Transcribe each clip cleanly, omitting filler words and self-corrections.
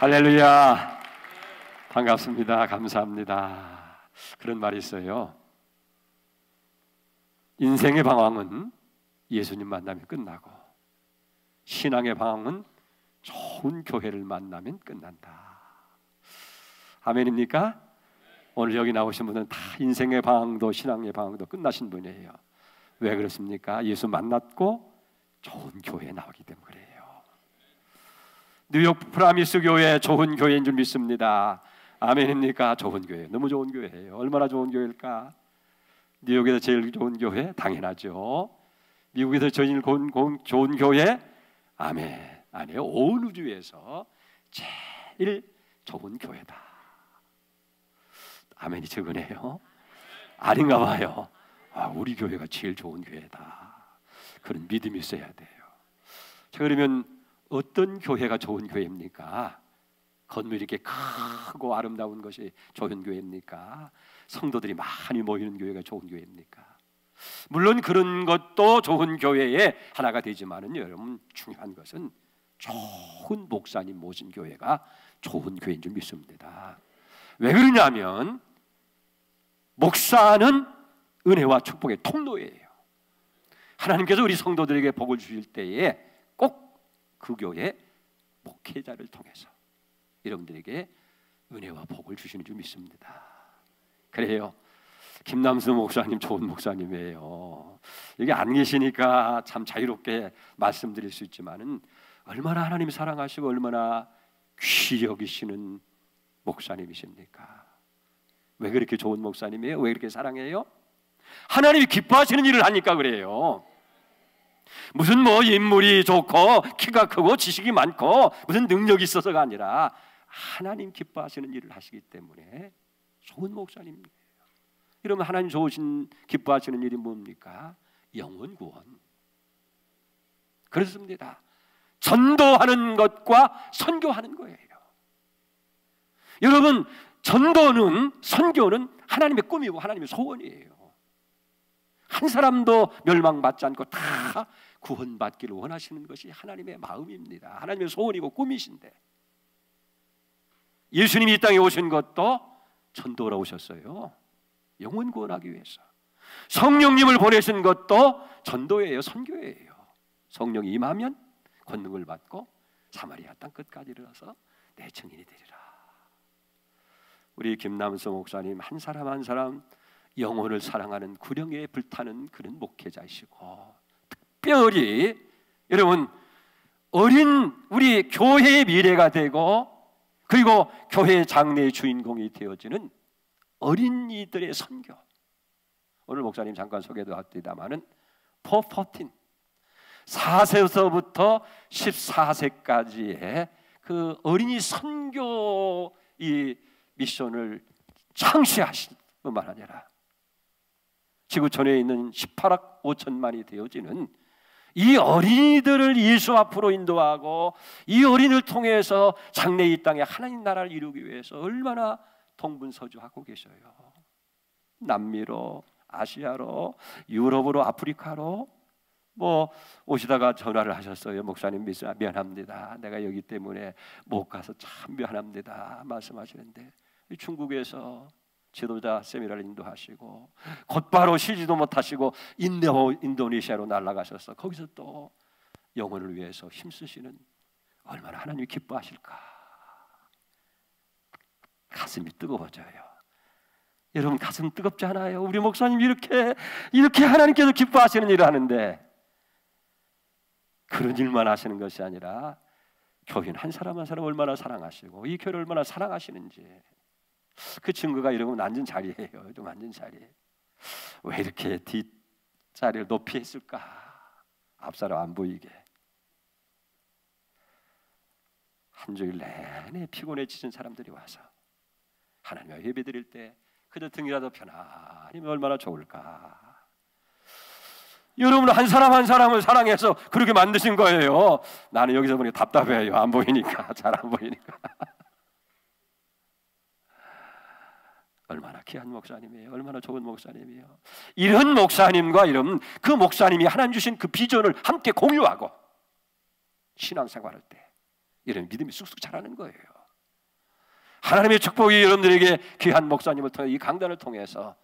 할렐루야. 반갑습니다. 감사합니다. 그런 말이 있어요. 인생의 방황은 예수님 만나면 끝나고, 신앙의 방황은 좋은 교회를 만나면 끝난다. 아멘입니까? 오늘 여기 나오신 분은 다 인생의 방황도 신앙의 방황도 끝나신 분이에요. 왜 그렇습니까? 예수 만났고 좋은 교회에 나오기 때문에 그래요. 뉴욕 프라미스 교회 좋은 교회인 줄 믿습니다. 아멘입니까? 좋은 교회, 너무 좋은 교회예요. 얼마나 좋은 교회일까? 뉴욕에서 제일 좋은 교회? 당연하죠. 미국에서 제일 좋은 교회? 아멘. 아니에요. 온 우주에서 제일 좋은 교회다. 아멘이 적으네요. 아닌가 봐요. 우리 교회가 제일 좋은 교회다. 그런 믿음이 있어야 돼요. 자, 그러면 어떤 교회가 좋은 교회입니까? 건물이 이렇게 크고 아름다운 것이 좋은 교회입니까? 성도들이 많이 모이는 교회가 좋은 교회입니까? 물론 그런 것도 좋은 교회의 하나가 되지만은 여러분, 중요한 것은 좋은 목사님 모신 교회가 좋은 교회인 줄 믿습니다. 왜 그러냐면 목사는 은혜와 축복의 통로예요. 하나님께서 우리 성도들에게 복을 주실 때에 꼭 그 교회 목회자를 통해서 여러분들에게 은혜와 복을 주시는 줄 믿습니다. 그래요. 김남수 목사님 좋은 목사님이에요. 여기 안 계시니까 참 자유롭게 말씀드릴 수 있지만은 얼마나 하나님 사랑하시고 얼마나 귀히 여기시는 목사님이십니까? 왜 그렇게 좋은 목사님이에요? 왜 그렇게 사랑해요? 하나님이 기뻐하시는 일을 하니까 그래요. 무슨 인물이 좋고 키가 크고 지식이 많고 무슨 능력이 있어서가 아니라 하나님 기뻐하시는 일을 하시기 때문에 좋은 목사님이에요. 여러분, 하나님 좋으신 기뻐하시는 일이 뭡니까? 영혼 구원. 그렇습니다. 전도하는 것과 선교하는 거예요. 여러분, 전도는, 선교는 하나님의 꿈이고 하나님의 소원이에요. 한 사람도 멸망받지 않고 다 구원받기를 원하시는 것이 하나님의 마음입니다. 하나님의 소원이고 꿈이신데, 예수님이 이 땅에 오신 것도 전도로 오셨어요. 영혼 구원하기 위해서. 성령님을 보내신 것도 전도예요. 선교예요. 성령이 임하면 권능을 받고 사마리아 땅 끝까지 이르러서 내 증인이 되리라. 우리 김남수 목사님 한 사람 한 사람 영혼을 사랑하는 구령에 불타는 그런 목회자이시고, 특별히 여러분, 어린 우리 교회의 미래가 되고 그리고 교회의 장래의 주인공이 되어지는 어린이들의 선교. 오늘 목사님 잠깐 소개도 했습니다마는 414 4세서부터 14세까지의 그 어린이 선교 이 미션을 창시하신 뿐만 아니라 지구촌에 있는 18억 5천만이 되어지는 이 어린이들을 예수 앞으로 인도하고 이 어린이를 통해서 장래 이 땅에 하나님 나라를 이루기 위해서 얼마나 동분서주하고 계셔요. 남미로, 아시아로, 유럽으로, 아프리카로 오시다가 전화를 하셨어요. 목사님 미안합니다. 내가 여기 때문에 못 가서 참 미안합니다 말씀하시는데, 중국에서 지도자 세미나를 인도하시고 곧바로 쉬지도 못하시고 인도네시아로 날아가셔서 거기서 또 영혼을 위해서 힘쓰시는, 얼마나 하나님이 기뻐하실까. 가슴이 뜨거워져요. 여러분, 가슴 뜨겁지 않아요? 우리 목사님 이렇게 하나님께서 기뻐하시는 일을 하는데, 그런 일만 하시는 것이 아니라 교인 한 사람 한 사람 얼마나 사랑하시고 이 교회를 얼마나 사랑하시는지 그 증거가 여러분 앉은 자리예요. 좀 앉은 자리. 왜 이렇게 뒷자리를 높이 했을까? 앞사람 안 보이게. 한 주일 내내 피곤해 지친 사람들이 와서 하나님과 예배드릴 때 그저 등이라도 편안히 얼마나 좋을까. 여러분은 한 사람 한 사람을 사랑해서 그렇게 만드신 거예요. 나는 여기서 보니까 답답해요. 안 보이니까. 잘 안 보이니까. 얼마나 귀한 목사님이에요. 얼마나 좋은 목사님이에요. 이런 목사님과 이런 그 목사님이 하나님 주신 그 비전을 함께 공유하고 신앙생활할 때 이런 믿음이 쑥쑥 자라는 거예요. 하나님의 축복이 여러분들에게 귀한 목사님을 통해 이 강단을 통해서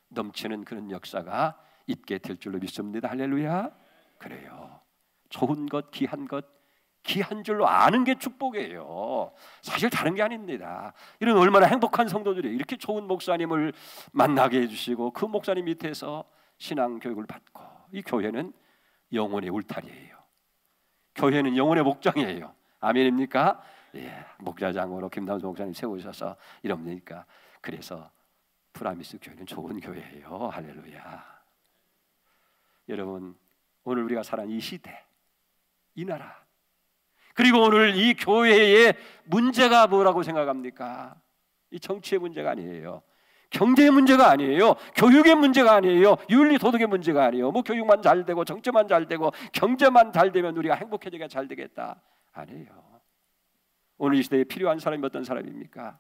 넘치는 그런 역사가 있게 될 줄로 믿습니다. 할렐루야. 그래요. 좋은 것, 귀한 줄로 아는 게 축복이에요. 사실 다른 게 아닙니다. 이런 얼마나 행복한 성도들이 이렇게 좋은 목사님을 만나게 해주시고 그 목사님 밑에서 신앙 교육을 받고, 이 교회는 영혼의 울타리예요. 교회는 영혼의 목장이에요. 아멘입니까? 예, 목자장으로 김남수 목사님 세우셔서 이럽니까? 그래서 프라미스 교회는 좋은 교회예요. 할렐루야. 여러분, 오늘 우리가 살아가는 이 시대, 이 나라, 그리고 오늘 이 교회의 문제가 뭐라고 생각합니까? 이 정치의 문제가 아니에요. 경제의 문제가 아니에요. 교육의 문제가 아니에요. 윤리 도덕의 문제가 아니에요. 뭐 교육만 잘 되고 정치만 잘 되고 경제만 잘 되면 우리가 행복해지게 잘 되겠다. 아니에요. 오늘 이 시대에 필요한 사람이 어떤 사람입니까?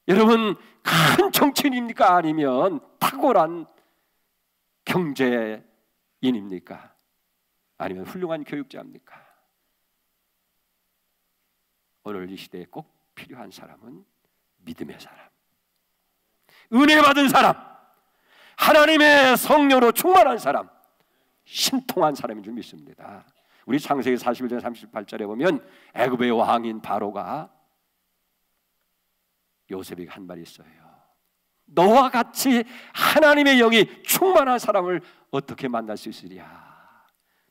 여러분, 큰 정치인입니까? 아니면 탁월한 경제인입니까? 아니면 훌륭한 교육자입니까? 오늘 이 시대에 꼭 필요한 사람은 믿음의 사람, 은혜 받은 사람, 하나님의 성령으로 충만한 사람, 신통한 사람인 줄 믿습니다. 우리 창세기 41장 38절에 보면 애굽의 왕인 바로가 요셉에게 한 말이 있어요. 너와 같이 하나님의 영이 충만한 사람을 어떻게 만날 수 있으랴?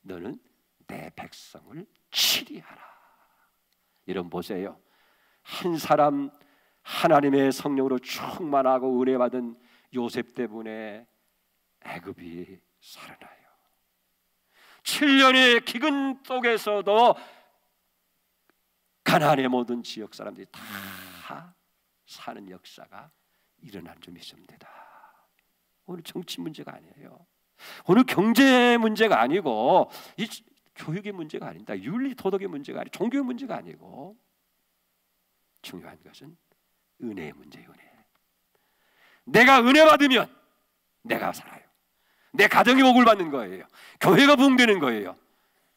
너는 내 백성을 치리하라. 이런 보세요. 한 사람 하나님의 성령으로 충만하고 은혜 받은 요셉 때문에 애굽이 살아나요. 7년의 기근 속에서도 가나안의 모든 지역 사람들이 다 사는 역사가 일어난 줄 믿습니다. 오늘 정치 문제가 아니에요. 오늘 경제 문제가 아니고 이 교육의 문제가 아닙니다. 윤리 도덕의 문제가 아니고 종교의 문제가 아니고 중요한 것은 은혜의 문제예요. 은혜. 내가 은혜 받으면 내가 살아요. 내 가정이 복을 받는 거예요. 교회가 부흥되는 거예요.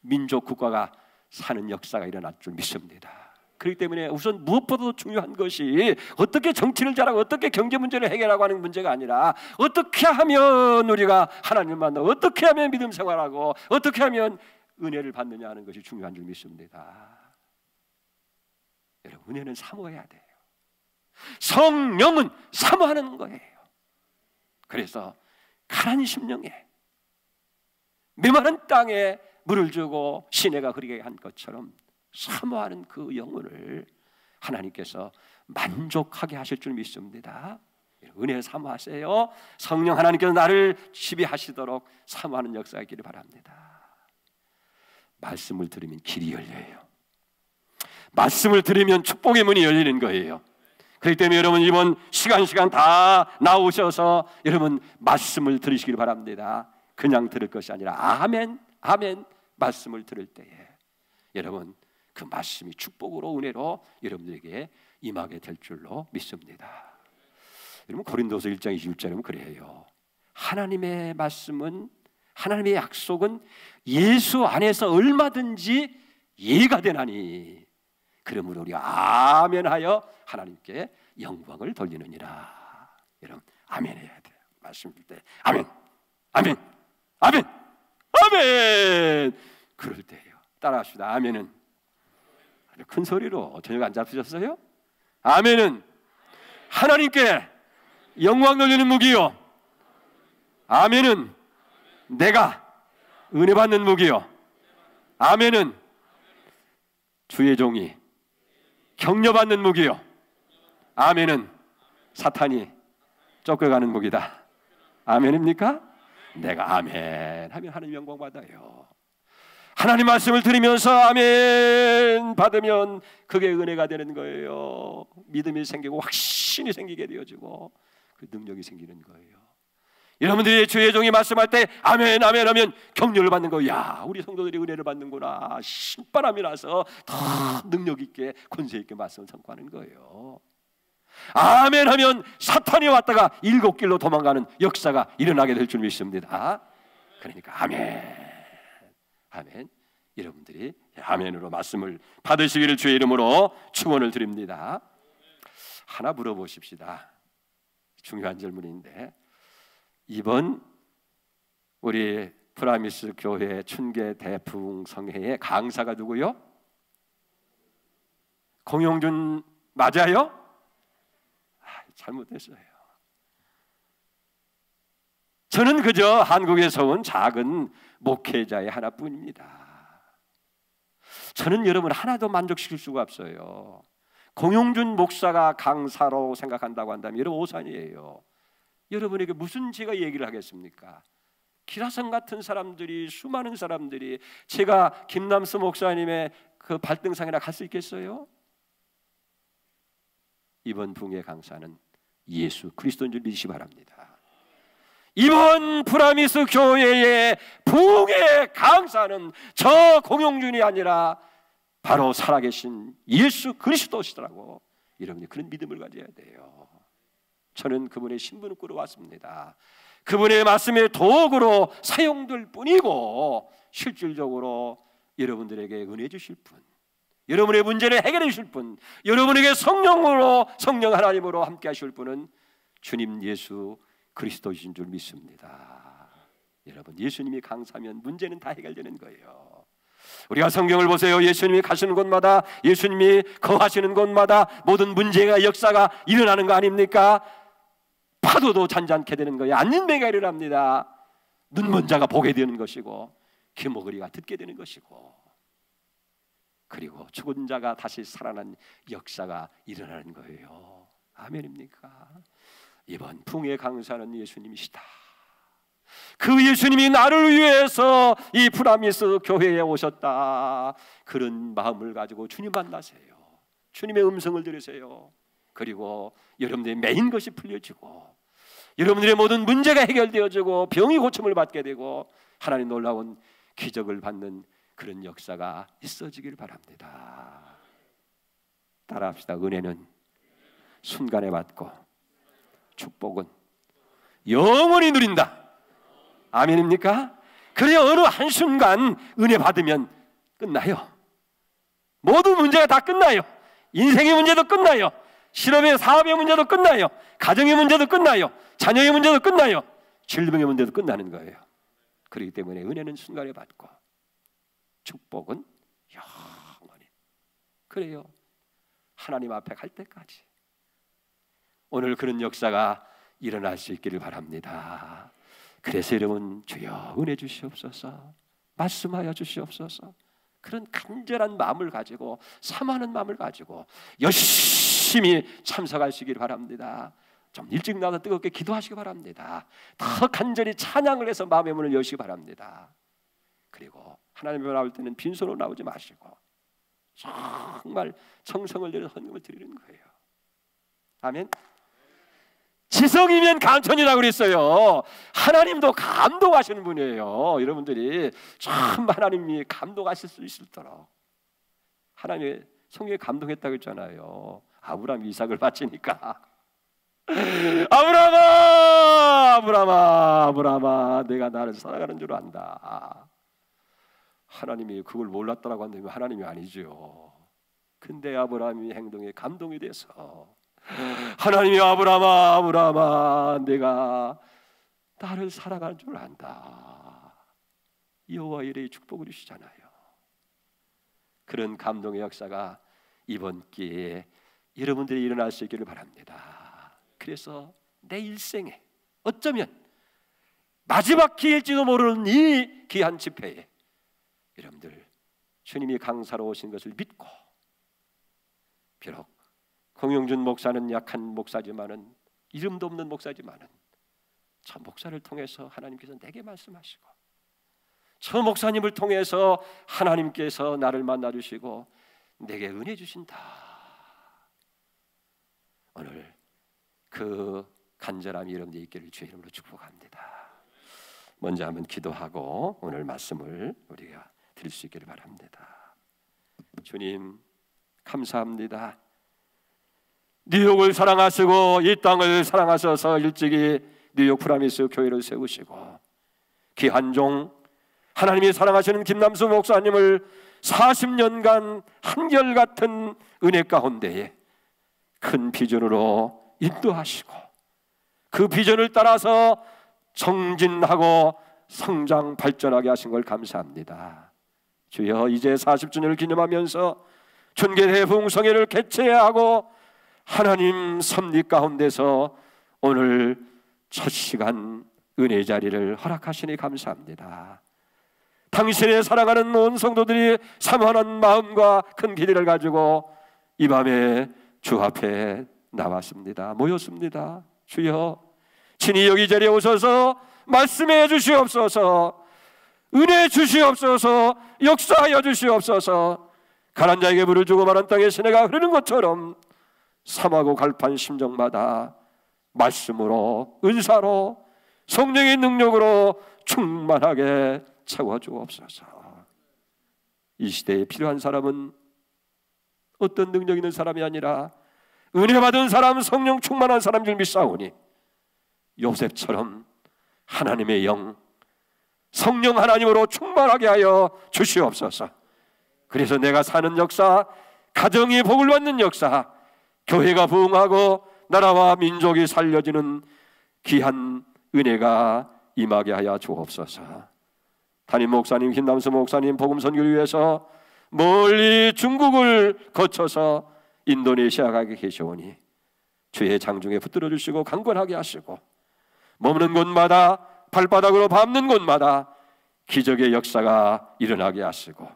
민족 국가가 사는 역사가 일어날 줄 믿습니다. 그렇기 때문에 우선 무엇보다도 중요한 것이 어떻게 정치를 잘하고 어떻게 경제 문제를 해결하고 하는 문제가 아니라 어떻게 하면 우리가 하나님을 만나고 어떻게 하면 믿음 생활하고 어떻게 하면 은혜를 받느냐 하는 것이 중요한 줄 믿습니다. 여러분, 은혜는 사모해야 돼요. 성령은 사모하는 거예요. 그래서 가난 심령에 메마른 땅에 물을 주고 시내가 흐리게 한 것처럼 사모하는 그 영혼을 하나님께서 만족하게 하실 줄 믿습니다. 은혜 사모하세요. 성령 하나님께서 나를 지배하시도록 사모하는 역사가 있기를 바랍니다. 말씀을 들으면 길이 열려요. 말씀을 들으면 축복의 문이 열리는 거예요. 그렇기 때문에 여러분, 이번 시간 다 나오셔서 여러분 말씀을 들으시길 바랍니다. 그냥 들을 것이 아니라 아멘, 아멘 말씀을 들을 때에 여러분 그 말씀이 축복으로 은혜로 여러분들에게 임하게 될 줄로 믿습니다. 여러분, 고린도서 1장 21절은 그래요. 하나님의 말씀은, 하나님의 약속은 예수 안에서 얼마든지 예가 되나니 그러므로 우리가 아멘하여 하나님께 영광을 돌리느니라. 여러분, 아멘 해야 돼요. 말씀 들 때 아멘, 아멘, 아멘, 아멘. 그럴 때예요. 따라합시다. 아멘은 큰 소리로. 저녁 안 잡수셨어요? 아멘은 하나님께 영광 돌리는 무기요. 아멘은 내가 은혜 받는 무기요. 아멘은 주의 종이 격려받는 무기요. 아멘은 사탄이 쫓겨가는 무기다. 아멘입니까? 내가 아멘 하면 하나님 영광 받아요. 하나님 말씀을 들으면서 아멘 받으면 그게 은혜가 되는 거예요. 믿음이 생기고 확신이 생기게 되어지고 그 능력이 생기는 거예요. 여러분들이 주의 종이 말씀할 때 아멘 아멘 하면 격려를 받는 거예요. 야, 우리 성도들이 은혜를 받는구나. 신바람이 나서 더 능력 있게 권세 있게 말씀을 선포하는 거예요. 아멘 하면 사탄이 왔다가 7길로 도망가는 역사가 일어나게 될 줄 믿습니다. 그러니까 아멘, 아멘. 여러분들이 아멘으로 말씀을 받으시기를 주의 이름으로 축원을 드립니다. 하나 물어보십시다. 중요한 질문인데, 이번 우리 프라미스 교회 춘계 대풍성회의 강사가 누구요? 공용준 맞아요? 잘못했어요. 저는 그저 한국에서 온 작은 목회자의 하나뿐입니다. 저는 여러분 하나도 만족시킬 수가 없어요. 공용준 목사가 강사로 생각한다고 한다면 여러분 오산이에요. 여러분에게 무슨 제가 얘기를 하겠습니까? 기라성 같은 사람들이, 수많은 사람들이 제가 김남수 목사님의 그 발등상이나 갈 수 있겠어요? 이번 붕의 강사는 예수 그리스도인 줄 믿으시 바랍니다. 이번 프라미스 교회의 붕의 강사는 저 공용준이 아니라 바로 살아계신 예수 그리스도시더라고. 여러분이 그런 믿음을 가져야 돼요. 저는 그분의 신분을 끌어왔습니다. 그분의 말씀의 도구로 사용될 뿐이고, 실질적으로 여러분들에게 은혜 주실 분, 여러분의 문제를 해결해 주실 분, 여러분에게 성령 하나님으로 함께 하실 분은 주님 예수 그리스도이신 줄 믿습니다. 여러분, 예수님이 강사면 문제는 다 해결되는 거예요. 우리가 성경을 보세요. 예수님이 가시는 곳마다, 예수님이 거하시는 곳마다 모든 문제가, 역사가 일어나는 거 아닙니까? 파도도 잔잔케 되는 거예요. 앉는 배가 일어납니다. 눈먼 자가 보게 되는 것이고, 귀머거리가 듣게 되는 것이고, 그리고 죽은 자가 다시 살아난 역사가 일어나는 거예요. 아멘입니까? 이번 붕의 강사는 예수님이시다. 그 예수님이 나를 위해서 이 프라미스 교회에 오셨다. 그런 마음을 가지고 주님 만나세요. 주님의 음성을 들으세요. 그리고 여러분들의 매인 것이 풀려지고, 여러분들의 모든 문제가 해결되어지고, 병이 고침을 받게 되고, 하나님 놀라운 기적을 받는 그런 역사가 있어지길 바랍니다. 따라합시다. 은혜는 순간에 받고, 축복은 영원히 누린다. 아멘입니까? 그래 어느 한순간 은혜 받으면 끝나요. 모든 문제가 다 끝나요. 인생의 문제도 끝나요. 실업의, 사업의 문제도 끝나요. 가정의 문제도 끝나요. 자녀의 문제도 끝나요. 질병의 문제도 끝나는 거예요. 그렇기 때문에 은혜는 순간에 받고, 축복은 영원히. 그래요. 하나님 앞에 갈 때까지. 오늘 그런 역사가 일어날 수 있기를 바랍니다. 그래서 여러분, 주여 은혜 주시옵소서, 말씀하여 주시옵소서, 그런 간절한 마음을 가지고, 사모하는 마음을 가지고 열심히 참석하시길 바랍니다. 좀 일찍 나와서 뜨겁게 기도하시기 바랍니다. 더 간절히 찬양을 해서 마음의 문을 여시기 바랍니다. 그리고 하나님께 나올 때는 빈손으로 나오지 마시고 정말 정성을 들여 헌금을 드리는 거예요. 아멘. 지성이면 감천이라고 그랬어요. 하나님도 감동하시는 분이에요. 여러분들이 참 하나님이 감동하실 수 있도록, 하나님의 성경에 감동했다고 했잖아요. 아브라함 이삭을 바치니까 아브라함아 내가 나를 사랑하는 줄 안다. 하나님이 그걸 몰랐다라고 한다면 하나님이 아니죠. 근데 아브라함의 행동에 감동이 돼서 하나님이 아브라함아 내가 나를 사랑하는 줄 안다. 여호와 이레의 축복을 주시잖아요. 그런 감동의 역사가 이번 기회에 여러분들이 일어날 수 있기를 바랍니다. 그래서 내 일생에 어쩌면 마지막 기회일지도 모르는 이 귀한 집회에 여러분들 주님이 강사로 오신 것을 믿고, 비록 공용준 목사는 약한 목사지만은, 이름도 없는 목사지만은, 저 목사를 통해서 하나님께서 내게 말씀하시고, 저 목사님을 통해서 하나님께서 나를 만나주시고 내게 은혜 주신다. 오늘 그 간절함이 여러분들 있기를 주의 이름으로 축복합니다. 먼저 한번 기도하고 오늘 말씀을 우리가 드릴 수 있기를 바랍니다. 주님 감사합니다. 뉴욕을 사랑하시고 이 땅을 사랑하셔서 일찍이 뉴욕 프라미스 교회를 세우시고 귀한 종 하나님이 사랑하시는 김남수 목사님을 40년간 한결같은 은혜 가운데에 큰 비전으로 인도하시고 그 비전을 따라서 정진하고 성장 발전하게 하신 걸 감사합니다. 주여, 이제 40주년을 기념하면서春계대 부흥성회를 개최하고 하나님 섭리 가운데서 오늘 첫 시간 은혜 자리를 허락하시니 감사합니다. 당신의 사랑하는 온 성도들이 사모하는 마음과 큰 기대를 가지고 이 밤에 주 앞에 나왔습니다. 모였습니다. 주여, 친히 여기 자리에 오셔서 말씀해 주시옵소서. 은혜 주시옵소서. 역사하여 주시옵소서. 가난 자에게 물을 주고 마른 땅에 시내가 흐르는 것처럼 삼하고 갈판 심정마다 말씀으로, 은사로, 성령의 능력으로 충만하게 채워주옵소서. 이 시대에 필요한 사람은 어떤 능력 있는 사람이 아니라 은혜 받은 사람, 성령 충만한 사람 줄 믿사오니 요셉처럼 하나님의 영, 성령 하나님으로 충만하게 하여 주시옵소서. 그래서 내가 사는 역사, 가정이 복을 받는 역사, 교회가 부흥하고 나라와 민족이 살려지는 귀한 은혜가 임하게 하여 주옵소서. 담임 목사님, 김남수 목사님 복음 선교를 위해서 멀리 중국을 거쳐서 인도네시아 가게 계시오니 주의 장중에 붙들어 주시고 강건하게 하시고 머무는 곳마다, 발바닥으로 밟는 곳마다 기적의 역사가 일어나게 하시고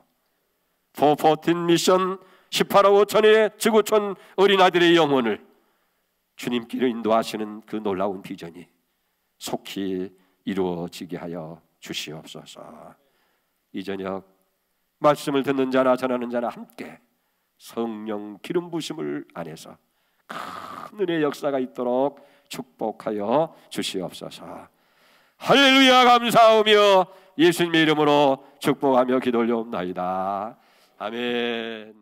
414 미션 18억 5천의 지구촌 어린아이들의 영혼을 주님께로 인도하시는 그 놀라운 비전이 속히 이루어지게 하여 주시옵소서. 이 저녁 말씀을 듣는 자나 전하는 자나 함께 성령 기름 부심을 안에서 큰 은혜의 역사가 있도록 축복하여 주시옵소서. 할렐루야. 감사하며 예수님의 이름으로 축복하며 기도 올려옵나이다. 아멘.